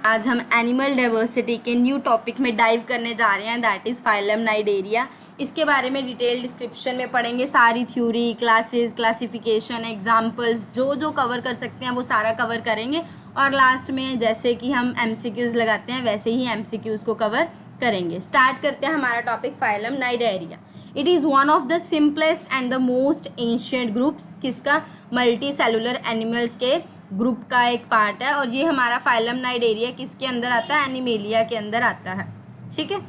आज हम animal diversity के न्यू टॉपिक में डाइव करने जा रहे हैं, दैट इज़ फाइलम नाइडेरिया। इसके बारे में डिटेल डिस्क्रिप्शन में पढ़ेंगे, सारी थ्योरी, क्लासेस, क्लासिफिकेशन, एग्जांपल्स जो जो कवर कर सकते हैं वो सारा कवर करेंगे। और लास्ट में जैसे कि हम एमसीक्यूज़ लगाते हैं वैसे ही एमसीक्यूज़ को कवर करेंगे। स्टार्ट करते हैं हमारा topic phylum Cnidaria. It is one of the simplest and the most ancient groups, किसका? मल्टी सेलुलर एनिमल्स के ग्रुप का एक पार्ट है। और ये हमारा फाइलम नाइडेरिया किसके अंदर आता है? एनिमेलिया के अंदर आता है। ठीक है,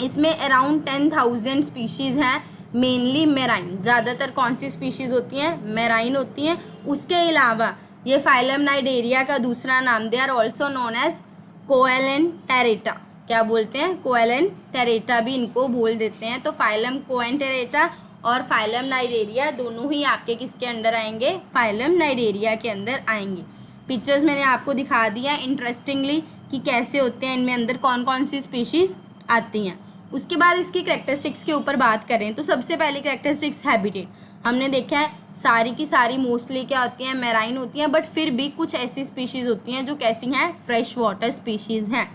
इसमें अराउंड 10,000 स्पीशीज़ हैं, मेनली मेराइन। ज़्यादातर कौन सी स्पीशीज़ होती हैं? मेराइन होती हैं। उसके अलावा ये फाइलम नाइडेरिया का दूसरा नाम, they are also known as Coelenterata. क्या बोलते हैं? कोएलेंटेरेटा भी इनको बोल देते हैं। तो फाइलम कोएलेंटेरेटा और फाइलम नाइडेरिया दोनों ही आपके किसके अंडर आएंगे? फाइलम नाइडेरिया के अंदर आएंगे। पिक्चर्स मैंने आपको दिखा दिया इंटरेस्टिंगली कि कैसे होते हैं, इनमें अंदर कौन कौन सी स्पीशीज़ आती हैं। उसके बाद इसकी कैरेक्टरिस्टिक्स के ऊपर बात करें तो सबसे पहली कैरेक्टरिस्टिक्स हैबिटेट। हमने देखा है सारी की सारी मोस्टली क्या होती हैं? मैराइन होती हैं, बट फिर भी कुछ ऐसी स्पीशीज़ होती हैं जो कैसी हैं? फ्रेश वाटर स्पीशीज़ हैं।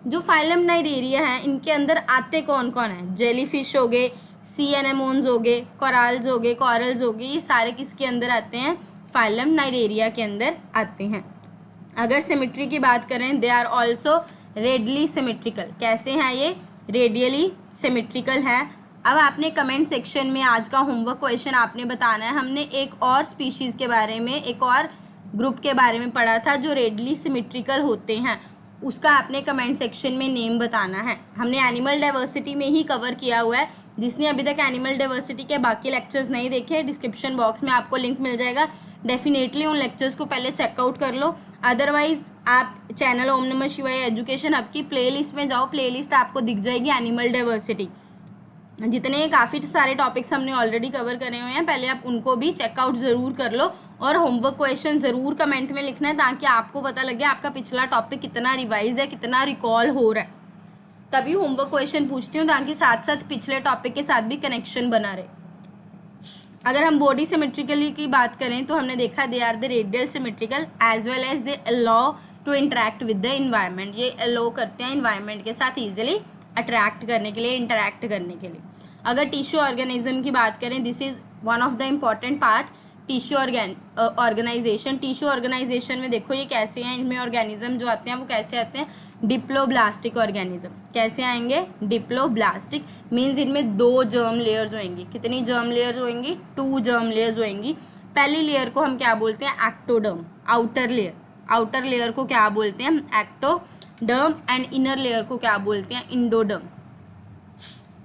जो फाइलम नाइडेरिया हैं इनके अंदर आते कौन कौन हैं? जेलीफिश हो गए, सी एनेमोन्स हो गए, कोराल्स हो गए, कॉरल्स हो गए, ये सारे किसके अंदर आते हैं? फाइलम नाइडेरिया के अंदर आते हैं। अगर सिमेट्री की बात करें, they are also radially symmetrical. कैसे हैं ये? रेडियली सिमेट्रिकल है। अब आपने कमेंट सेक्शन में आज का होमवर्क क्वेश्चन आपने बताना है। हमने एक और स्पीशीज़ के बारे में, एक और ग्रुप के बारे में पढ़ा था जो रेडियली सिमेट्रिकल होते हैं, उसका आपने कमेंट सेक्शन में नेम बताना है। हमने एनिमल डाइवर्सिटी में ही कवर किया हुआ है। जिसने अभी तक एनिमल डाइवर्सिटी के बाकी लेक्चर्स नहीं देखे, डिस्क्रिप्शन बॉक्स में आपको लिंक मिल जाएगा, डेफिनेटली उन लेक्चर्स को पहले चेकआउट कर लो। अदरवाइज आप चैनल ओम नमः शिवाय एजुकेशन हब की प्लेलिस्ट में जाओ, प्लेलिस्ट आपको दिख जाएगी एनिमल डाइवर्सिटी। जितने काफ़ी सारे टॉपिक्स हमने ऑलरेडी कवर करे हुए हैं, पहले आप उनको भी चेकआउट ज़रूर कर लो। और होमवर्क क्वेश्चन ज़रूर कमेंट में लिखना है ताकि आपको पता लगे आपका पिछला टॉपिक कितना रिवाइज है, कितना रिकॉल हो रहा है। तभी होमवर्क क्वेश्चन पूछती हूँ ताकि साथ साथ पिछले टॉपिक के साथ भी कनेक्शन बना रहे। अगर हम बॉडी सिमेट्रिकली की बात करें तो हमने देखा they are the radial symmetrical as well as they allow to interact with the environment. ये अलाउ करते हैं इन्वायरमेंट के साथ ईजिली अट्रैक्ट करने के लिए, इंटरेक्ट करने के लिए। अगर टिश्यू ऑर्गेनिज्म की बात करें, this is one of the important part, tissue organisation. Tissue organisation में देखो ये कैसे हैं, इनमें ऑर्गेनिज्म जो आते हैं वो कैसे आते हैं? Diploblastic organism. कैसे आएंगे? डिप्लोब्लास्टिक मीन्स इनमें 2 जर्म लेयर्स होंगी। कितनी जर्म लेयर्स होंगी? 2 जर्म लेयर्स होंगी। पहली लेयर को हम क्या बोलते हैं? Ectoderm, outer layer. Outer layer को क्या बोलते हैं? एक्टोडर्म। एंड इनर लेयर को क्या बोलते हैं? इंडोडर्म।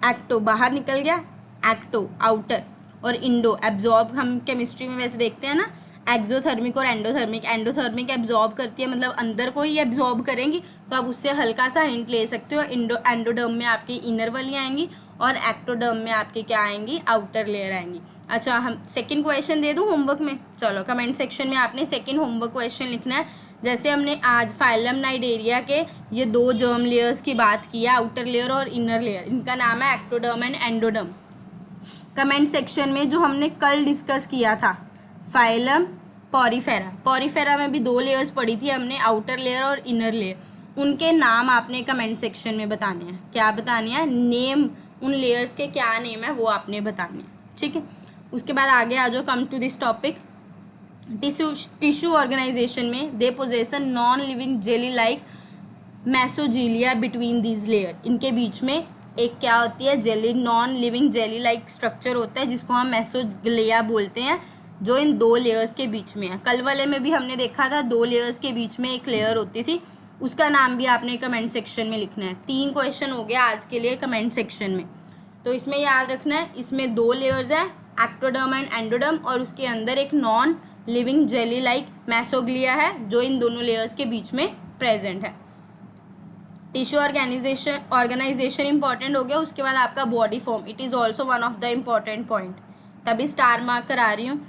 एक्टो बाहर निकल गया, एक्टो आउटर, और इंडो एब्जॉर्ब। हम केमिस्ट्री में वैसे देखते हैं ना, एक्सोथर्मिक और एंडोथर्मिक। एंडोथर्मिक एब्जॉर्ब करती है, मतलब अंदर को ही एब्जॉर्ब करेंगी, तो आप उससे हल्का सा हिंट ले सकते हो। एंडोडर्म में आपकी इनर वाली आएंगी और एक्टोडर्म में आपकी क्या आएंगी? आउटर लेयर आएंगी। अच्छा, हम सेकंड क्वेश्चन दे दूँ होमवर्क में? चलो, कमेंट सेक्शन में आपने सेकंड होमवर्क क्वेश्चन लिखना है। जैसे हमने आज फाइलम नाइडेरिया के ये 2 जर्म लेयर्स की बात की है, आउटर लेयर और इनर लेयर, इनका नाम है ectoderm and endoderm. Comment section में जो हमने कल डिस्कस किया था फाइलम पॉरीफेरा, पॉरीफेरा में भी 2 लेयर्स पढ़ी थी हमने, आउटर लेयर और इनर लेयर, उनके नाम आपने कमेंट सेक्शन में बताने हैं। क्या बताने हैं? नेम, उन लेयर्स के क्या नेम है वो आपने बताने हैं। ठीक है, उसके बाद आगे आ जाओ, come to this topic. Tissue organisation में they possession non living jelly like mesoglea between these layer. इनके बीच में एक क्या होती है? Jelly, non living jelly like structure होता है जिसको हम मैसोग्लिया बोलते हैं, जो इन 2 लेयर्स के बीच में है। कल वाले में भी हमने देखा था 2 लेयर्स के बीच में एक लेयर होती थी, उसका नाम भी आपने कमेंट सेक्शन में लिखना है। 3 क्वेश्चन हो गया आज के लिए कमेंट सेक्शन में। तो इसमें याद रखना है, इसमें 2 लेयर्स हैं, एक्टोडर्म एंड एंडोडर्म, और उसके अंदर एक नॉन लिविंग जेली लाइक मैसोग्लिया है जो इन दोनों लेयर्स के बीच में प्रेजेंट है। टिश्यू ऑर्गेनाइजेशन इंपॉर्टेंट हो गया। उसके बाद आपका body form, it is also one of the important point, तभी स्टार मार्क करा रही हूँ।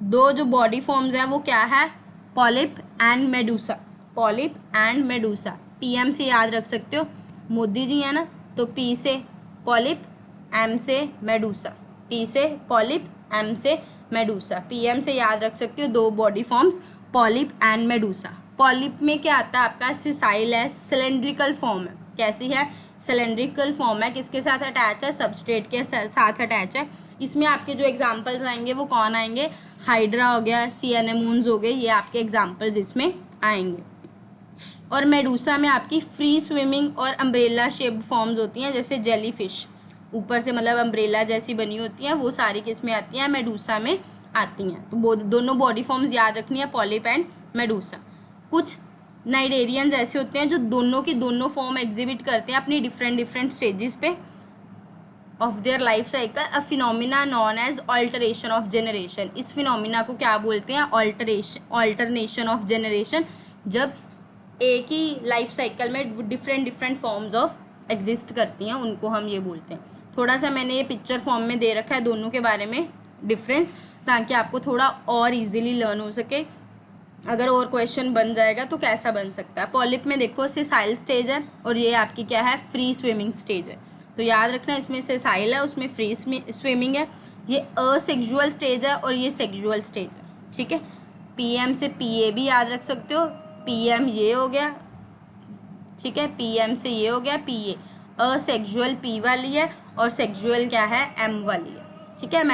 2 जो बॉडी फॉर्म्स हैं वो क्या है? Polyp and Medusa. Polyp and Medusa, PM से याद रख सकते हो, मोदी जी है ना, तो P से पॉलिप, M से मेडूसा। P से पॉलिप, M से मेडूसा, PM से याद रख सकते हो 2 body forms, polyp and Medusa. Polyp में क्या आता है आपका, सिसाइल है, सिलेंड्रिकल फॉर्म है। कैसी है, सिलेंड्रिकल फॉर्म है। किसके साथ अटैच है, सबस्ट्रेट के साथ अटैच है। इसमें आपके जो एग्जाम्पल्स आएंगे वो कौन आएंगे, हाइड्रा हो गया, सी एनेमोन्स हो गए, ये आपके एग्जाम्पल्स इसमें आएंगे। और मेडूसा में आपकी फ्री स्विमिंग और अम्ब्रेला शेप्ड फॉर्म्स होती हैं, जैसे जेली फिश ऊपर से मतलब अम्ब्रेला जैसी बनी होती हैं, वो सारी किस में आती हैं, मेडूसा में आती हैं। तो दोनों बॉडी फॉर्म्स याद रखनी है, पॉलिप एंड मेडूसा। कुछ नाइडेरियंस ऐसे होते हैं जो दोनों की दोनों फॉर्म एग्जिबिट करते हैं अपनी डिफरेंट स्टेजेस पे of their life cycle, a phenomena known as alteration of generation. इस फिनोमिना को क्या बोलते हैं, ऑल्टरनेशन ऑफ जनरेशन। जब एक ही लाइफ साइकिल में डिफरेंट फॉर्म्स ऑफ एग्जिस्ट करती हैं, उनको हम ये बोलते हैं। थोड़ा सा मैंने ये पिक्चर फॉर्म में दे रखा है दोनों के बारे में डिफरेंस, ताकि आपको थोड़ा और इजीली लर्न हो सके। अगर और क्वेश्चन बन जाएगा तो कैसा बन सकता है। पॉलिप में देखो सेसाइल स्टेज है और ये आपकी क्या है, फ्री स्विमिंग स्टेज है। तो याद रखना, इसमें सेसाइल है, उसमें फ्री स्विमिंग है। ये असेक्सुअल स्टेज है और ये सेक्सुअल स्टेज है, ठीक है। पीएम से पीए भी याद रख सकते हो, पीएम ये हो गया, ठीक है, पीएम से ये हो गया पीए। असेक्सुअल पी वाली है और सेक्सुअल क्या है, एम वाली है, ठीक है।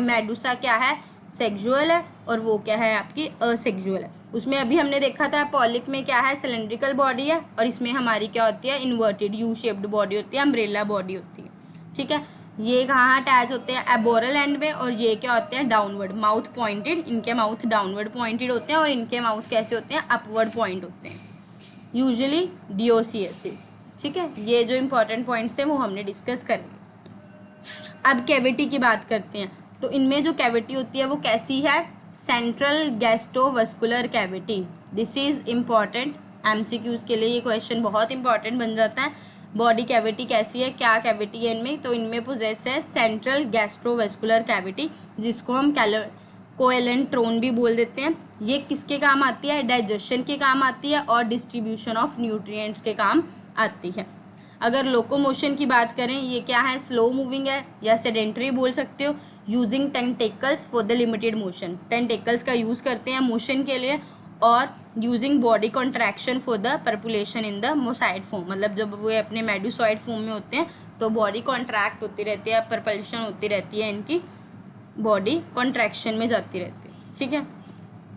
मेडूसा क्या है, सेक्सुअल है, और वो क्या है आपकी असेक्सुअल है। उसमें अभी हमने देखा था पॉलिप में क्या है, सिलेंड्रिकल बॉडी है, और इसमें हमारी क्या होती है, इन्वर्टेड यू शेप्ड बॉडी होती है, अम्ब्रेला बॉडी होती है, ठीक है। ये कहाँ अटैच होते हैं, एबोरल एंड में, और ये क्या होते हैं, डाउनवर्ड, माउथ पॉइंटेड। इनके माउथ डाउनवर्ड पॉइंटेड होते हैं और इनके माउथ कैसे होते हैं, अपवर्ड पॉइंट होते हैं, यूजुअली डिओसियसिस, ठीक है। ये जो इंपॉर्टेंट पॉइंट्स थे वो हमने डिस्कस कर लिए। अब कैविटी की बात करते हैं। तो इनमें जो कैविटी होती है वो कैसी है, central gastrovascular cavity. This is important, MCQs के लिए ये क्वेश्चन बहुत इंपॉर्टेंट बन जाता है। बॉडी कैविटी कैसी है, क्या कैविटी है इनमें, तो इनमें पोजेस है सेंट्रल गैस्ट्रोवस्कुलर कैविटी, जिसको हम कोएलेंट्रोन भी बोल देते हैं। ये किसके काम आती है, डाइजेशन के काम आती है और डिस्ट्रीब्यूशन ऑफ न्यूट्रिएंट्स के काम आती है। अगर लोकोमोशन की बात करें, ये क्या है, स्लो मूविंग है या सेडेंटरी बोल सकते हो। Using tentacles for the limited motion, tentacles का यूज़ करते हैं मोशन के लिए। और using body contraction for the propulsion in the medusoid form, मतलब जब वो अपने मेडूसॉइड फॉर्म में होते हैं तो बॉडी कॉन्ट्रैक्ट होती रहती है, परपल्शन होती रहती है, इनकी बॉडी कॉन्ट्रैक्शन में जाती रहती है, ठीक है।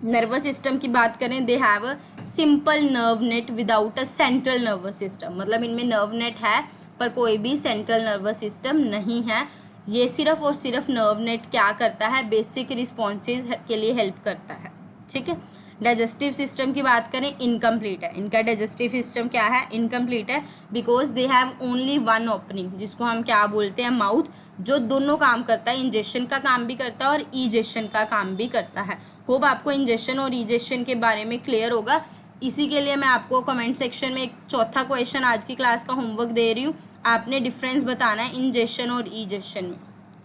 नर्वस सिस्टम की बात करें, they have a simple nerve net without a central nervous system, मतलब इनमें नर्व नेट है पर कोई भी सेंट्रल नर्वस सिस्टम नहीं है। ये सिर्फ और सिर्फ नर्व नेट क्या करता है, बेसिक रिस्पॉन्सेज के लिए हेल्प करता है, ठीक है। डाइजेस्टिव सिस्टम की बात करें, इनकम्प्लीट है इनका डाइजेस्टिव सिस्टम, क्या है, इनकम्प्लीट है, because they have only one opening, जिसको हम क्या बोलते हैं, माउथ, जो दोनों काम करता है, इंजेक्शन का काम भी करता है और ईजेक्शन का काम भी करता है। होप आपको इंजेक्शन और ईजेक्शन के बारे में क्लियर होगा। इसी के लिए मैं आपको कमेंट सेक्शन में एक चौथा क्वेश्चन आज की क्लास का होमवर्क दे रही हूँ, आपने डिफरेंस बताना है इंजेक्शन और ईजेक्शन में,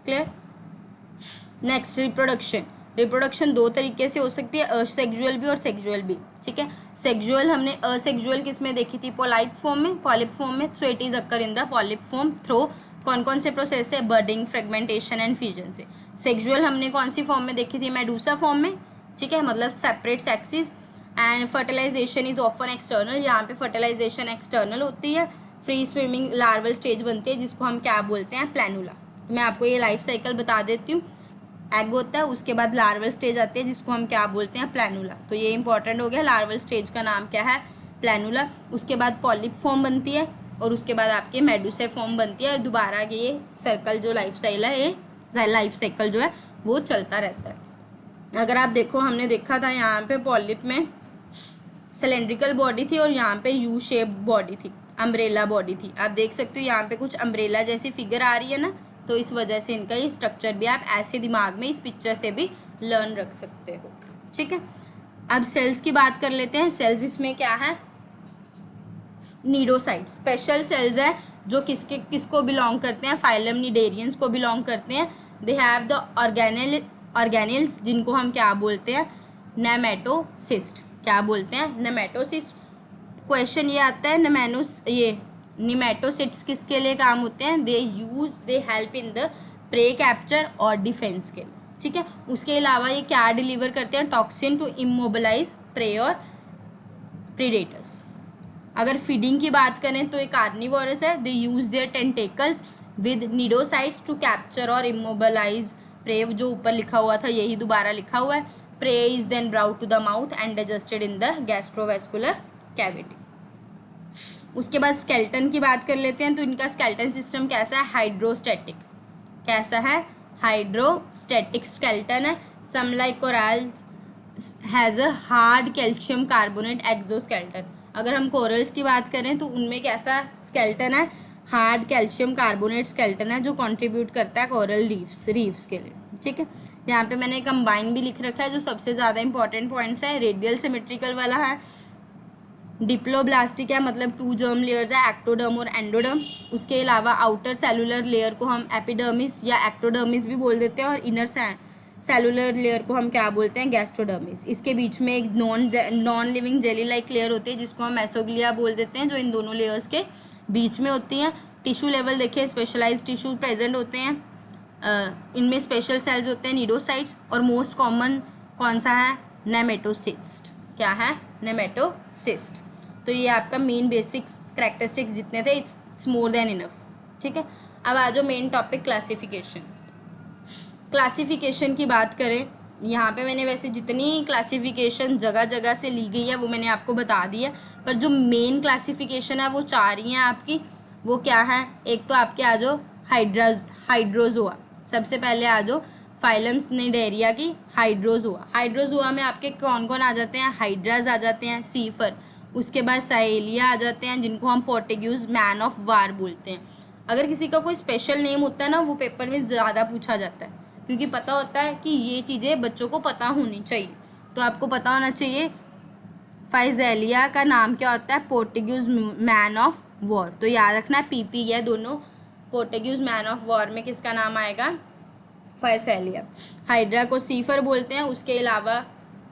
क्लियर। नेक्स्ट, रिप्रोडक्शन दो तरीके से हो सकती है, असेक्सुअल भी और सेक्सुअल भी, ठीक है। सेक्सुअल हमने असेक्सुअल किस में देखी थी, पॉलिप फॉर्म में, so it is occur in the polyp form through कौन कौन से प्रोसेस है, बर्डिंग, फ्रेगमेंटेशन एंड फ्यूजन से। सेक्सुअल हमने कौन सी फॉर्म में देखी थी, मेडूसा फॉर्म में, ठीक है, मतलब separate sexes. And fertilisation is often external, यहाँ पे फर्टिलाइजेशन एक्सटर्नल होती है। फ्री स्विमिंग लार्वल स्टेज बनती है, जिसको हम क्या बोलते हैं, प्लैनुला। मैं आपको ये लाइफ साइकिल बता देती हूँ। एग होता है, उसके बाद लार्वल स्टेज आती है, जिसको हम क्या बोलते हैं, प्लैनुला। तो ये इंपॉर्टेंट हो गया, लार्वल स्टेज का नाम क्या है, प्लैनुला। उसके बाद पॉलिप फॉर्म बनती है और उसके बाद आपके मेडूसा फॉर्म बनती है, और दोबारा ये सर्कल जो लाइफ साइकिल है, ये लाइफ साइकिल जो है वो चलता रहता है। अगर आप देखो, हमने देखा था यहाँ पे पॉलिप में सिलेंड्रिकल बॉडी थी और यहाँ पे यू शेप बॉडी थी, अम्ब्रेला बॉडी थी। आप देख सकते हो यहाँ पे कुछ अम्ब्रेला जैसी फिगर आ रही है ना, तो इस वजह से इनका ये स्ट्रक्चर भी आप ऐसे दिमाग में इस पिक्चर से भी लर्न रख सकते हो, ठीक है। अब सेल्स की बात कर लेते हैं। सेल्स इसमें क्या है, नीडोसाइट, स्पेशल सेल्स है जो किसको बिलोंग करते हैं, फाइलम निडेरियंस को बिलोंग करते हैं। दे हैव द ऑर्गेनेल्स, जिनको हम क्या बोलते हैं, नेमेटोसिस्ट, क्या बोलते हैं, नेमेटोसिस्ट। क्वेश्चन ये आता है, निमेटोसिट्स किसके लिए काम होते हैं, they help in the prey capture और डिफेंस के लिए, ठीक है। उसके अलावा ये क्या डिलीवर करते हैं, टॉक्सिन टू इमोबिलाइज प्रे और प्रीडेटर्स। अगर फीडिंग की बात करें तो ये कार्निवोरस है। They use their tentacles with cnidocytes to capture और इमोबलाइज प्रे। जो ऊपर लिखा हुआ था यही दोबारा लिखा हुआ है। Prey is then brought to the mouth and digested in the gastrovascular cavity. उसके बाद स्केल्टन की बात कर लेते हैं। तो इनका स्केल्टन सिस्टम कैसा है? हाइड्रोस्टैटिक। कैसा है? हाइड्रोस्टैटिक स्केल्टन है। Some like corals has a hard calcium carbonate exoskeleton. अगर हम कोरल्स की बात करें तो उनमें कैसा स्केल्टन है? हार्ड कैल्शियम कार्बोनेट स्केल्टन है जो कंट्रीब्यूट करता है कोरल रीफ्स के लिए। ठीक है, यहाँ पे मैंने कंबाइन भी लिख रखा है। जो सबसे ज़्यादा इंपॉर्टेंट पॉइंट्स है, रेडियल सिमेट्रिकल वाला है, डिप्लोब्लास्टिक है मतलब 2 जर्म लेयर्स है, एक्टोडर्म और एंडोडर्म। उसके अलावा आउटर सेलुलर लेयर को हम एपिडर्मिस या एक्टोडर्मिस भी बोल देते हैं और इनर सेलुलर लेयर को हम क्या बोलते हैं? गैस्ट्रोडर्मिस। इसके बीच में एक non living jelly like layer होती है जिसको हम मेसोग्लिया बोल देते हैं, जो इन दोनों लेयर्स के बीच में होती हैं। टिश्यू लेवल देखिए, स्पेशलाइज्ड टिश्यू प्रेजेंट होते हैं। इनमें स्पेशल सेल्स होते हैं, निडोसाइट्स। और मोस्ट कॉमन कौन सा है? नेमेटोसिस्ट। क्या है? नेमेटोसिस्ट। तो ये आपका मेन बेसिक्स करैक्टरिस्टिक्स जितने थे, इट्स मोर देन इनफ। ठीक है, अब आ जाओ मेन टॉपिक क्लासिफिकेशन। क्लासिफिकेशन की बात करें, यहाँ पे मैंने वैसे जितनी क्लासिफिकेशन जगह जगह से ली गई है वो मैंने आपको बता दी है, पर जो मेन क्लासिफिकेशन है वो 4 ही हैं आपकी। वो क्या है? एक तो आपके आ जाओ हाइड्रोजोआ। सबसे पहले आ जाओ फाइलम स्नेडेरिया की हाइड्रोजोआ। हाइड्रोजोआ में आपके कौन कौन आ जाते हैं? हाइड्राज आ जाते हैं, सीफर। उसके बाद साइलिया आ जाते हैं जिनको हम पोर्टुगीज मैन ऑफ वार बोलते हैं। अगर किसी का कोई स्पेशल नेम होता है ना, वो पेपर में ज़्यादा पूछा जाता है क्योंकि पता होता है कि ये चीज़ें बच्चों को पता होनी चाहिए। तो आपको पता होना चाहिए फाइजेलिया का नाम क्या होता है? Portuguese man of war. तो याद रखना है पीपी है दोनों। पोर्टुगीज मैन ऑफ वॉर में किसका नाम आएगा? फाइसेलिया। हाइड्रा को सीफर बोलते हैं। उसके अलावा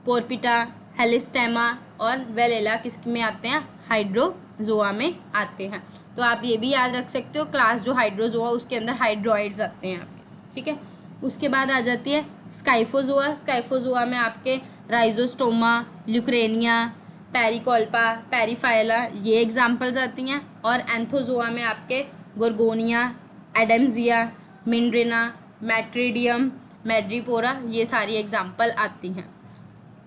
पोरपिटा, हेलिस्टेमा और वेलेला किस में आते हैं? हाइड्रोजोआ में आते हैं। तो आप ये भी याद रख सकते हो, क्लास जो हाइड्रोजोआ उसके अंदर हाइड्रॉइड्स आते हैं आपके। ठीक है, उसके बाद आ जाती है स्काइफोजोआ। स्काइफोजोआ में आपके राइजोस्टोमा, ल्यूक्रेनिया, पेरिकोल्पा, पेरीफाइला ये एग्जाम्पल्स आती हैं। और एंथोजोआ में आपके गोर्गोनिया, एडम्सिया, मिंड्रेना, मैट्रिडियम, मैड्रीपोरा ये सारी एग्जाम्पल आती हैं।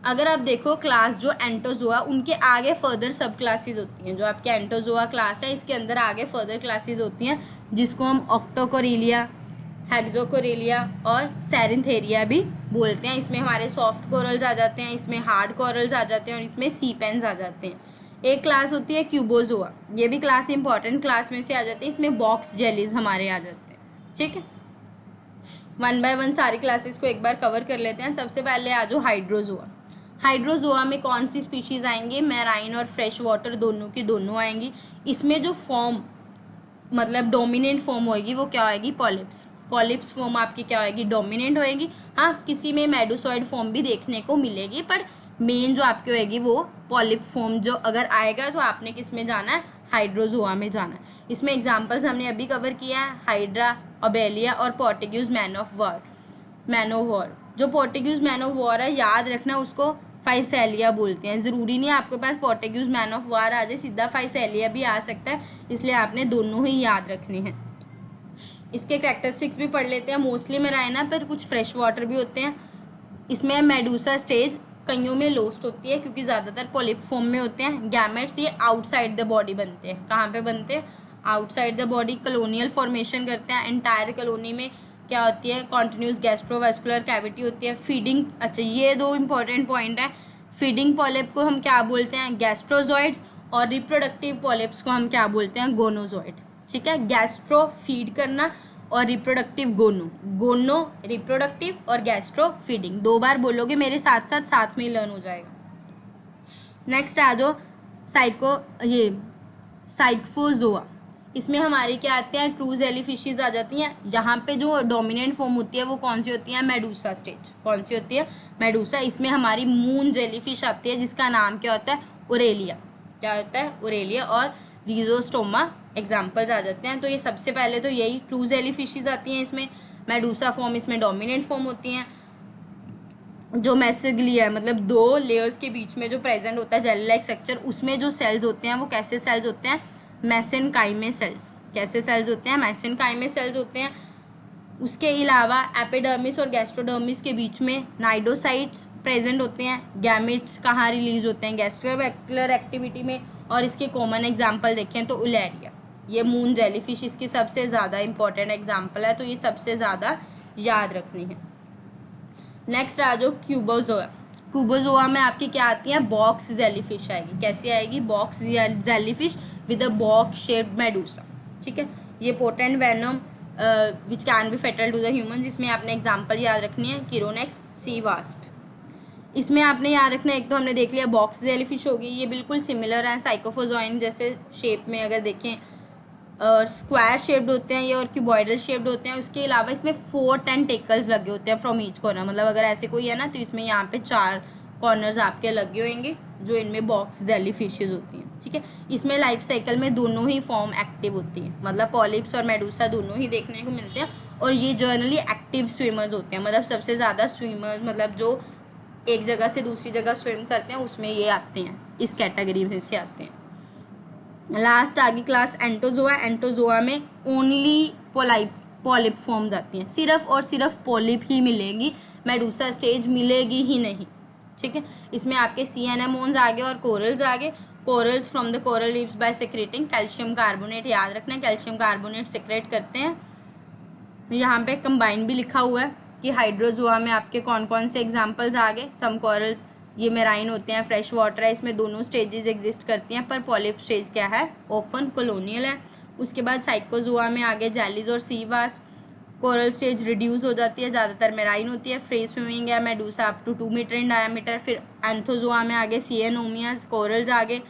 अगर आप देखो क्लास जो एंटोजोआ, उनके आगे फर्दर सब क्लासेस होती हैं। जो आपके एंटोजोआ क्लास है इसके अंदर आगे फर्दर क्लासेस होती हैं जिसको हम ऑक्टोकोरेलिया, हेक्सोकोरेलिया और सेरिन्थेरिया भी बोलते हैं। इसमें हमारे सॉफ्ट कोरल्स आ जाते हैं, इसमें हार्ड कोरल्स आ जाते हैं और इसमें सी पेन्स आ जाते हैं। एक क्लास होती है क्यूबोजोआ, ये भी क्लास इंपॉर्टेंट क्लास में से आ जाती है। इसमें बॉक्स जेलीज हमारे आ जाते हैं। ठीक है, 1 बाय 1 सारी क्लासेस को एक बार कवर कर लेते हैं। सबसे पहले आ जाओ हाइड्रोजोआ। हाइड्रोजोआ में कौन सी स्पीशीज़ आएंगी? मैराइन और फ्रेश वाटर दोनों की दोनों आएंगी। इसमें जो फॉर्म मतलब डोमिनेंट फॉर्म होएगी वो क्या होएगी? पॉलिप्स। पॉलिप्स फॉर्म आपकी क्या होएगी? डोमिनेंट होएगी। हाँ, किसी में मेडुसॉइड फॉर्म भी देखने को मिलेगी, पर मेन जो आपकी होएगी वो पॉलिप फॉर्म जो अगर आएगा तो आपने किस में जाना है? हाइड्रोजोआ में जाना है। इसमें एग्जाम्पल्स हमने अभी कवर किया है, हाइड्रा, ओबेलिया और पोर्टुगीज मैन ऑफ वॉर। जो पोर्टुगीज मैन ऑफ वॉर है याद रखना उसको फाइसेलिया बोलते हैं। ज़रूरी नहीं आपके पास पोर्टुगीज मैन ऑफ वॉर आ जाए, सीधा फाइसेलिया भी आ सकता है, इसलिए आपने दोनों ही याद रखने हैं। इसके करैक्टरिस्टिक्स भी पढ़ लेते हैं। मोस्टली मैराइन है पर कुछ फ्रेश वाटर भी होते हैं। इसमें मेडूसा स्टेज कईयों में लोस्ट होती है क्योंकि ज़्यादातर पॉलिप फॉर्म में होते हैं। गैमेट्स ये आउटसाइड द बॉडी बनते हैं। कहाँ पे बनते हैं? Outside the body. Colonial formation करते हैं। एंटायर कॉलोनी में क्या होती है? कॉन्टिन्यूस गैस्ट्रोवास्कुलर कैविटी होती है। फीडिंग, अच्छा ये 2 इंपॉर्टेंट पॉइंट है। फीडिंग पॉलिप को हम क्या बोलते हैं? गैस्ट्रोजॉइड्स। और रिप्रोडक्टिव पॉलिप्स को हम क्या बोलते हैं? गोनोजॉइड। ठीक है, गैस्ट्रो फीड करना और रिप्रोडक्टिव गोनो रिप्रोडक्टिव और गैस्ट्रो फीडिंग। 2 बार बोलोगे मेरे साथ साथ में ही लर्न हो जाएगा। नेक्स्ट आ जाओ साइक्फोजोआ। इसमें हमारी क्या आते हैं? ट्रू जेलीफिशेस आ जाती हैं। यहाँ पे जो डोमिनेंट फॉर्म होती है वो कौन सी होती है? Medusa stage. कौन सी होती है? मेडूसा। इसमें हमारी मून जेलीफिश आती है जिसका नाम क्या होता है? ओरेलिया। क्या होता है? ओरेलिया। और रिजोस्टोमा एग्जाम्पल्स आ जाते हैं। तो ये सबसे पहले तो यही ट्रू जेलीफिशेस आती हैं। इसमें मेडूसा फॉर्म इसमें डोमिनेंट फॉर्म होती हैं। जो मेसोग्लिया है, मतलब 2 लेयर्स के बीच में जो प्रेजेंट होता है जेली लाइक स्ट्रक्चर, उसमें जो सेल्स होते हैं वो कैसे सेल्स होते हैं, मेसेनकाइमे सेल्स। कैसे सेल्स होते हैं, मेसेनकाइमे सेल्स होते हैं। उसके अलावा एपिडर्मिस और गैस्ट्रोडर्मिस के बीच में नाइडोसाइट्स प्रेजेंट होते हैं। गैमेट्स कहाँ रिलीज होते हैं, गैस्ट्रोवैस्कुलर एक्टिविटी में। और इसके कॉमन एग्जांपल देखें तो उलेरिया, ये मून जेलीफिश इसकी सबसे ज़्यादा इंपॉर्टेंट एग्जांपल है, तो ये सबसे ज़्यादा याद रखनी है। नेक्स्ट आ जाओ क्यूबोजोआ। क्यूबोजोआ में आपकी क्या आती है, बॉक्स जेलीफिश आएगी। कैसी आएगी, box jellyfish with a box shaped medusa. ठीक है, ये potent venom which can be fatal to the human. इसमें आपने एग्जांपल याद रखनी है, किरोनेक्स, सी वास्प। इसमें आपने याद रखना है, एक तो हमने देख लिया बॉक्स जेलीफिश होगी, ये बिल्कुल सिमिलर है साइकोफोजोइन जैसे शेप में, अगर देखें स्क्वायर शेप्ड होते हैं ये और क्यूबॉइडल शेप्ड होते हैं। उसके अलावा इसमें 4 टेंटेकल्स लगे होते हैं फ्रॉम ईच कॉर्नर, मतलब अगर ऐसे कोई है ना तो इसमें यहाँ पे 4 कॉर्नर्स आपके लगे होंगे जो इनमें बॉक्स जेली फिशेज होती हैं। ठीक है, इसमें लाइफ साइकिल में दोनों ही फॉर्म एक्टिव होती हैं, मतलब पॉलिप्स और मेडूसा दोनों ही देखने को मिलते हैं। और ये जर्नली एक्टिव स्विमर्स होते हैं, मतलब सबसे ज़्यादा स्विमर्स, मतलब जो एक जगह से दूसरी जगह स्विम करते हैं उसमें ये आते हैं, इस कैटेगरी में से आते हैं। लास्ट आगे क्लास एंटोजोआ। एंटोजोआ में ओनली पॉलिप फॉर्म्स आती हैं, सिर्फ और सिर्फ पॉलिप ही मिलेंगी, मेडूसा स्टेज मिलेगी ही नहीं। ठीक है, इसमें आपके सी एनेमोन्स आगे और कोरल्स आगे। Corals from the coral reefs by secreting calcium carbonate, याद रखना है कैल्शियम कार्बोनेट सेक्रेट करते हैं। यहाँ पे कंबाइन भी लिखा हुआ है कि हाइड्रोजोआ में आपके कौन कौन से एग्जाम्पल्स आ गए। सम कोरल्स ये मेराइन होते हैं, फ्रेश वाटर है, इसमें दोनों स्टेजेस एग्जिस्ट करती हैं, पर पॉलिप स्टेज क्या है, ओफन कॉलोनियल है। उसके बाद साइकोजोआ में आगे जेलीज और sea wasp. Coral stage reduce हो जाती है, ज़्यादातर मेराइन होती है, फ्री स्विमिंग है, medusa up to 2 metre in diameter. फिर एंथोजोआ में आगे सिएनोमियाज, कोरल्स आगे,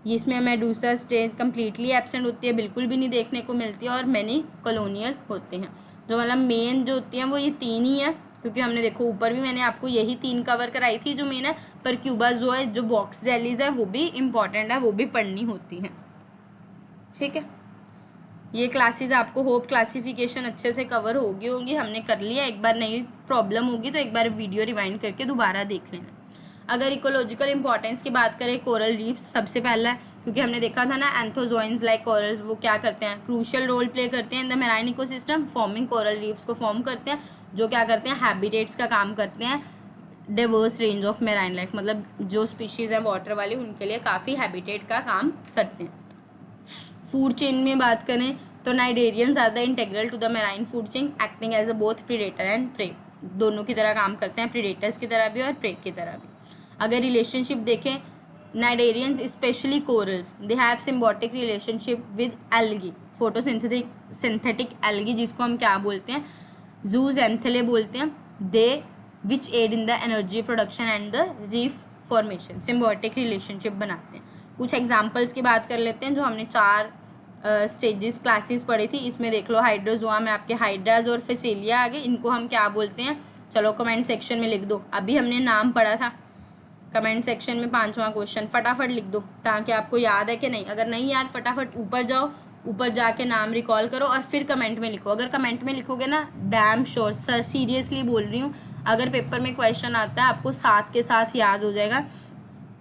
इसमें मेडूसा स्टेज कम्प्लीटली एब्सेंट होती है, बिल्कुल भी नहीं देखने को मिलती है, और मैनी कॉलोनियल होते हैं। जो मतलब मेन जो होती हैं वो ये 3 ही है, क्योंकि हमने देखो ऊपर भी मैंने आपको यही 3 कवर कराई थी जो मेन है, पर क्यूबाजोआ जो बॉक्स जेलीज है वो भी इम्पॉर्टेंट है, वो भी पढ़नी होती हैं। ठीक है, ये क्लासेस आपको होप क्लासिफिकेशन अच्छे से कवर होगी होंगी, हमने कर लिया। एक बार नई प्रॉब्लम होगी तो एक बार वीडियो रिवाइंड करके दोबारा देख लेना। अगर इकोलॉजिकल इंपॉर्टेंस की बात करें, कोरल रीफ सबसे पहला है, क्योंकि हमने देखा था ना एंथोजोइंस लाइक कोरल वो क्या करते हैं, क्रूशियल रोल प्ले करते हैं in the marine ecosystem, forming coral reefs को फॉर्म करते हैं, जो क्या करते हैं, हैबिटेट्स का काम करते हैं, Divers range of marine life, मतलब जो स्पीशीज़ हैं वाटर वाली उनके लिए काफ़ी हैबिटेट का काम करते हैं। फूड चेन में बात करें तो cnidarians are the integral to the marine food chain, acting as a both predator and prey, दोनों की तरह काम करते हैं, प्रीडेटर्स की तरह भी और प्रे की तरह भी। अगर रिलेशनशिप देखें, cnidarians specially corals they have symbiotic relationship with algae, synthetic algae जिसको हम क्या बोलते हैं, जूजेंथेले बोलते हैं, they which aid in the energy production and the reef formation, symbiotic relationship बनाते हैं। कुछ एग्जाम्पल्स की बात कर लेते हैं, जो हमने 4 स्टेजेस क्लासेस पढ़ी थी, इसमें देख लो हाइड्रोजोआ में आपके हाइड्राज और फेसिलिया आ गए, इनको हम क्या बोलते हैं, चलो कमेंट सेक्शन में लिख दो, अभी हमने नाम पढ़ा था कमेंट सेक्शन में 5वां क्वेश्चन, फटाफट लिख दो ताकि आपको याद है कि नहीं, अगर नहीं याद फटाफट ऊपर जाओ, ऊपर जाके नाम रिकॉल करो और फिर कमेंट में लिखो। अगर कमेंट में लिखोगे ना, डैम श्योर सर सीरियसली बोल रही हूँ, अगर पेपर में क्वेश्चन आता है आपको साथ के साथ याद हो जाएगा।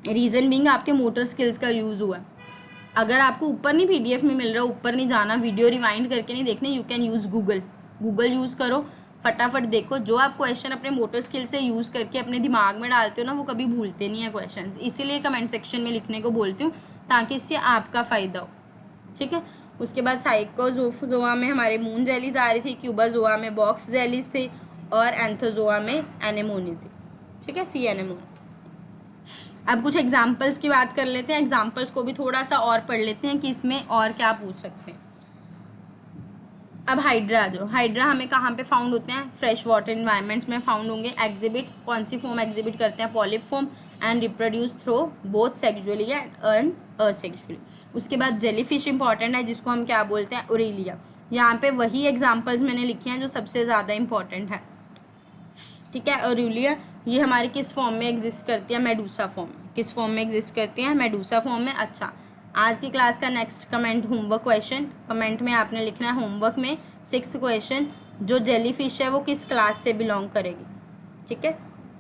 रीज़न बीइंग आपके मोटर स्किल्स का यूज़ हुआ है। अगर आपको ऊपर नहीं PDF में मिल रहा, ऊपर नहीं जाना, वीडियो रिवाइंड करके नहीं देखने, you can use Google use करो, फटाफट देखो। जो आप क्वेश्चन अपने मोटर स्किल से यूज़ करके अपने दिमाग में डालते हो ना, वो कभी भूलते नहीं है क्वेश्चन, इसीलिए कमेंट सेक्शन में लिखने को बोलती हूँ ताकि इससे आपका फ़ायदा हो। ठीक है, उसके बाद साइकोजोआ में हमारे मून जेलीज आ रही थी, क्यूबाजोआ में बॉक्स जेलीज थी, और एंथोजोआ में एनेमोनी थी। ठीक है, सी एनेमोनी। अब कुछ एग्जाम्पल्स की बात कर लेते हैं, एग्जाम्पल्स को भी थोड़ा सा और पढ़ लेते हैं कि इसमें और क्या पूछ सकते हैं। अब हाइड्रा, जो हाइड्रा हमें कहाँ पे फाउंड होते हैं, फ्रेश वाटर इन्वायरमेंट्स में फाउंड होंगे। एग्जिबिट, कौन सी फॉर्म एग्जिबिट करते हैं, polyp form, and reproduce through both sexually and asexually. उसके बाद जेलीफिश इंपॉर्टेंट है, जिसको हम क्या बोलते हैं, ओरेलिया। यहाँ पे वही एग्जाम्पल्स मैंने लिखे हैं जो सबसे ज़्यादा इंपॉर्टेंट है। ठीक है, ओरेलिया ये हमारी किस फॉर्म में एग्जिस्ट करती है, मेडूसा फॉर्म में। किस फॉर्म में एग्जिस्ट करती हैं, मेडूसा फॉर्म में। अच्छा, आज की क्लास का next comment homework question, comment में आपने लिखना है होमवर्क में 6th क्वेश्चन, जो जेलीफिश है वो किस क्लास से बिलोंग करेगी। ठीक है,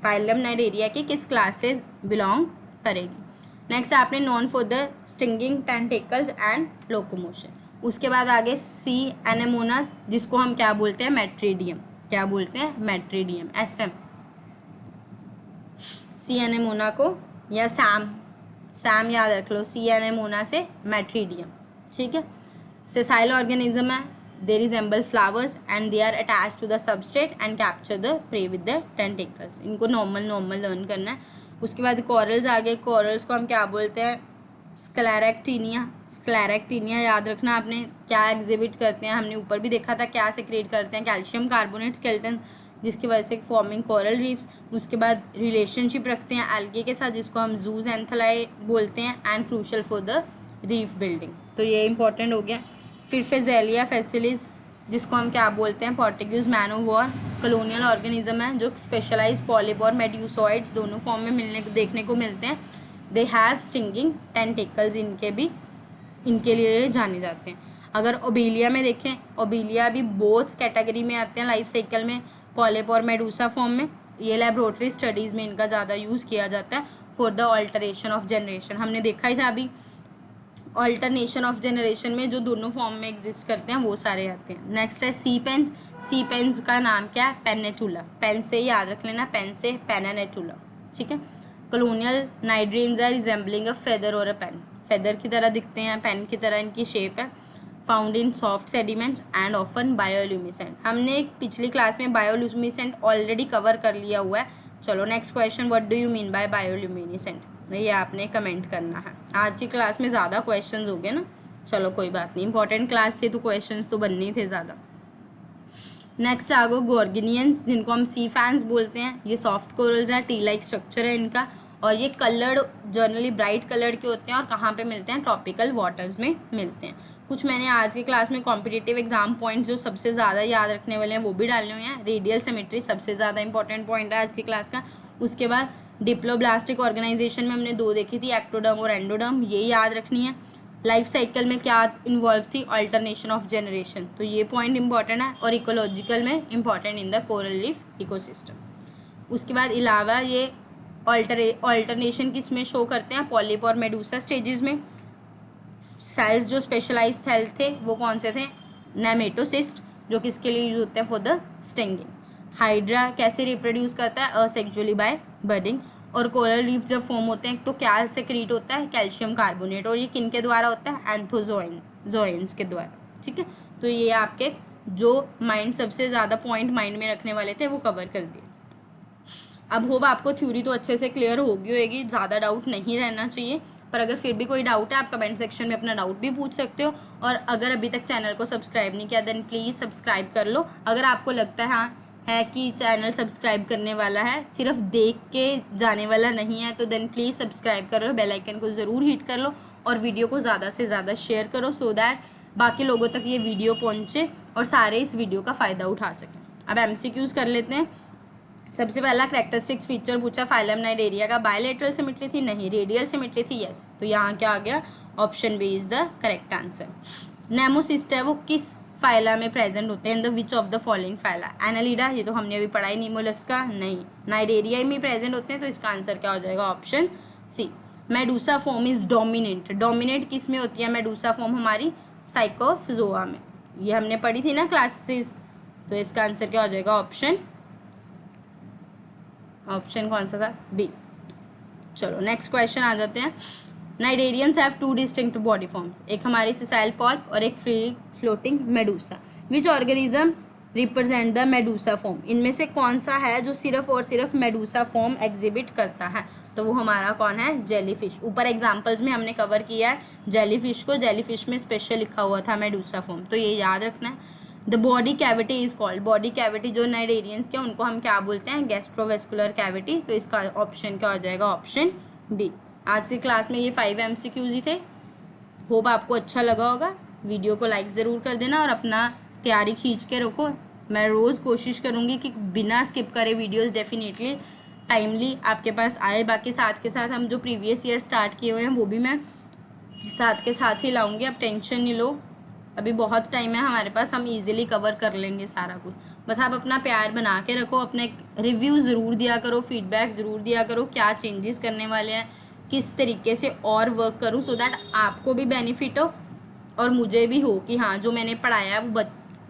फाइलम नाइडेरिया की किस क्लासेस बिलोंग करेगी। नेक्स्ट आपने known for the stinging tentacles and locomotion. उसके बाद आगे सी एनेमोनास, जिसको हम क्या बोलते हैं, मेट्रीडियम। क्या बोलते हैं, मेट्रीडियम, SM। सी एनेमोना को या सैम याद रख लो, सी एनेमोना से मेट्रीडियम, ठीक है। सेसाइल ऑर्गेनिज्म है, they resemble flowers and they are attach to the substrate and capture the prey with the tentacles. इनको नॉर्मल लर्न करना है। उसके बाद कॉरल्स आ गए। कॉरल्स को हम क्या बोलते हैं, स्क्लेरेक्टिनिया याद रखना आपने। क्या एग्जिबिट करते हैं, हमने ऊपर भी देखा था, क्या सेक्रेट करते हैं, कैल्शियम कार्बोनेट स्केलेटन, जिसकी वजह से फॉर्मिंग कोरल रीफ्स। उसके बाद रिलेशनशिप रखते हैं एल्गे के साथ, जिसको हम जूज एंथलाई बोलते हैं, and crucial for the reef building. तो ये इंपॉर्टेंट हो गया। फिर फेजेलिया फैसिलिस, जिसको हम क्या बोलते हैं, Portuguese man of war, colonial organism है जो स्पेशलाइज पॉलिप और मेड्यूसॉइड्स दोनों फॉर्म में देखने को मिलते हैं। दे हैव स्टिंगिंग टेंटिकल्स, इनके लिए जाने जाते हैं। अगर ओबेलिया में देखें, ओबेलिया भी बोथ कैटेगरी में आते हैं लाइफ साइकिल में, पॉलिप और मेडूसा फॉर्म में। ये लेबोरेटरी स्टडीज़ में इनका ज़्यादा यूज़ किया जाता है for the alteration of generation. हमने देखा ही था अभी, ऑल्टरनेशन ऑफ जनरेशन में जो दोनों फॉर्म में एग्जिस्ट करते हैं वो सारे आते हैं। नेक्स्ट है सी पेन्स। सी पेन्स का नाम क्या है, पेनेटुला। पेन से याद रख लेना, पेन से पेनेटुला, ठीक है। Colonial cnidarians are resembling a feather और अ पेन, फेदर की तरह दिखते हैं, पेन की तरह इनकी शेप है। Found in soft sediments and often bioluminescent. हमने पिछली क्लास में बायोल्यूमिसेंट ऑलरेडी कवर कर लिया हुआ है। चलो next question, what do you mean by bioluminescent, ये आपने कमेंट करना है। आज की क्लास में ज़्यादा क्वेश्चंस हो गए ना, चलो कोई बात नहीं, इंपॉर्टेंट क्लास थी तो क्वेश्चंस तो बनने थे ज़्यादा। नेक्स्ट आ गो गोर्गिनियंस, जिनको हम सी फैंस बोलते हैं। ये सॉफ्ट कोरल्स हैं, टी लाइक स्ट्रक्चर है इनका, और ये कलर्ड, जनरली ब्राइट कलर्ड के होते हैं, और कहाँ पे मिलते हैं, ट्रॉपिकल वाटर्स में मिलते हैं। कुछ मैंने आज की क्लास में कॉम्पिटिटिव एग्जाम पॉइंट्स जो सबसे ज़्यादा याद रखने वाले हैं वो भी डालने हुए हैं। रेडियल सिमेट्री सबसे ज़्यादा इंपॉर्टेंट पॉइंट है आज की क्लास का। उसके बाद डिप्लोब्लास्टिक ऑर्गेनाइजेशन में हमने 2 देखी थी, एक्टोडर्म और एंडोडर्म, ये याद रखनी है। लाइफ साइकिल में क्या इन्वॉल्व थी, अल्टरनेशन ऑफ जनरेशन, तो ये पॉइंट इंपॉर्टेंट है। और इकोलॉजिकल में important in the coral reef ecosystem. उसके बाद अलावा ये अल्टरनेशन किस में शो करते हैं, पॉलिप और मेडूसा स्टेजेस में। सेल्स जो स्पेशलाइज सेल थे वो कौन से थे, नेमेटोसिस्ट, जो किसके लिए यूज होते हैं, फॉर द स्टिंगिंग। हाइड्रा कैसे रिप्रोड्यूस करता है, असेक्सुअली बाय बडिंग। और कोरल रीफ जब फॉर्म होते हैं तो क्या सेक्रीट होता है, कैल्शियम कार्बोनेट, और ये किन के द्वारा होता है, एंथोजोइन्स के द्वारा, ठीक है। तो ये आपके जो माइंड सबसे ज़्यादा पॉइंट माइंड में रखने वाले थे वो कवर कर दिए। अब होप आपको थ्योरी तो अच्छे से क्लियर होगी, ज़्यादा डाउट नहीं रहना चाहिए, पर अगर फिर भी कोई डाउट है आप कमेंट सेक्शन में अपना डाउट भी पूछ सकते हो। और अगर अभी तक चैनल को सब्सक्राइब नहीं किया देन प्लीज़ सब्सक्राइब कर लो। अगर आपको लगता है हाँ है कि चैनल सब्सक्राइब करने वाला है, सिर्फ देख के जाने वाला नहीं है, तो देन प्लीज़ सब्सक्राइब कर लो, बेल आइकन को ज़रूर हिट कर लो और वीडियो को ज़्यादा से ज़्यादा शेयर करो, सो दैट बाकी लोगों तक ये वीडियो पहुँचे और सारे इस वीडियो का फ़ायदा उठा सकें। अब MCQs कर लेते हैं। सबसे पहला कैरेक्टरिस्टिक्स फीचर पूछा फाइलम नाइडेरिया का, बायलैटरल सिमेट्री थी, नहीं, रेडियल सिमेट्री थी, यस, तो यहाँ क्या आ गया, option B is the correct answer. Nematocyst है वो किस फाइला में प्रेजेंट होते हैं, in the which of the following phyla, Annelida, ये तो हमने अभी पढ़ा ही नहीं, मोलस्का नहीं, नाइडेरिया में प्रेजेंट होते हैं, तो इसका आंसर क्या हो जाएगा, option C. Medusa form is dominant, dominate किस में होती है मेडूसा फॉर्म, हमारी साइकोफिजोआ में, ये हमने पढ़ी थी ना क्लासेस, तो इसका आंसर क्या हो जाएगा, ऑप्शन कौन सा था, बी। चलो नेक्स्ट क्वेश्चन आ जाते हैं। Cnidarians have 2 distinct body forms, एक हमारी सिसाइल पॉल्प और एक free floating Medusa. Which organism represent the Medusa form, इनमें से कौन सा है जो सिर्फ और सिर्फ मेडूसा फॉर्म एग्जिबिट करता है, तो वो हमारा कौन है, जेलीफिश। ऊपर एग्जाम्पल्स में हमने कवर किया है जेलीफिश को, जेलीफिश में स्पेशल लिखा हुआ था मेडूसा फॉर्म, तो ये याद रखना है। The body cavity is called, body cavity जो नाइडेरियंस के उनको हम क्या बोलते हैं, गैस्ट्रोवेस्कुलर कैविटी, तो इसका ऑप्शन क्या हो जाएगा, ऑप्शन बी। आज की क्लास में ये 5 MCQs ही थे। होप आपको अच्छा लगा होगा, वीडियो को लाइक ज़रूर कर देना और अपना तैयारी खींच के रखो। मैं रोज़ कोशिश करूँगी कि बिना स्किप करे वीडियोस डेफिनेटली टाइमली आपके पास आए। बाकी साथ के साथ हम जो प्रीवियस ईयर स्टार्ट किए हुए हैं वो भी मैं साथ के साथ ही लाऊंगी, आप टेंशन नहीं लो, अभी बहुत टाइम है हमारे पास, हम इजीली कवर कर लेंगे सारा कुछ। बस आप अपना प्यार बना के रखो, अपने रिव्यू ज़रूर दिया करो, फीडबैक ज़रूर दिया करो, क्या चेंजेस करने वाले हैं, किस तरीके से और वर्क करूँ, सो दैट आपको भी बेनिफिट हो और मुझे भी हो कि हाँ जो मैंने पढ़ाया है वो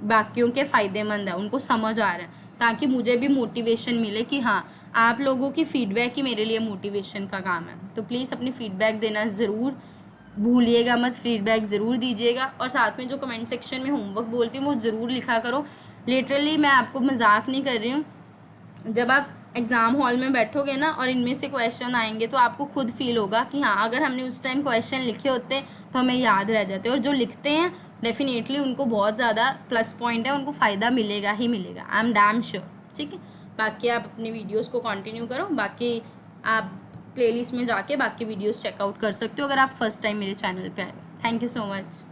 बाकियों के फ़ायदेमंद है, उनको समझ आ रहा है, ताकि मुझे भी मोटिवेशन मिले कि हाँ आप लोगों की फ़ीडबैक ही मेरे लिए मोटिवेशन का काम है। तो प्लीज़ अपनी फ़ीडबैक देना ज़रूर भूलिएगा मत, फीडबैक ज़रूर दीजिएगा। और साथ में जो कमेंट सेक्शन में होमवर्क बोलती हूँ वो ज़रूर लिखा करो। लिटरली मैं आपको मजाक नहीं कर रही हूँ, जब आप एग्ज़ाम हॉल में बैठोगे ना और इनमें से क्वेश्चन आएंगे तो आपको खुद फील होगा कि हाँ अगर हमने उस टाइम क्वेश्चन लिखे होते तो हमें याद रह जाते। और जो लिखते हैं डेफिनेटली उनको बहुत ज़्यादा प्लस पॉइंट है, उनको फ़ायदा मिलेगा ही मिलेगा, आई एम डैम श्योर। ठीक है, बाकी आप अपनी वीडियोस को कंटिन्यू करो, बाकी आप प्लेलिस्ट में जाके बाकी वीडियोस चेकआउट कर सकते हो अगर आप फर्स्ट टाइम मेरे चैनल पे आए हो। Thank you so much.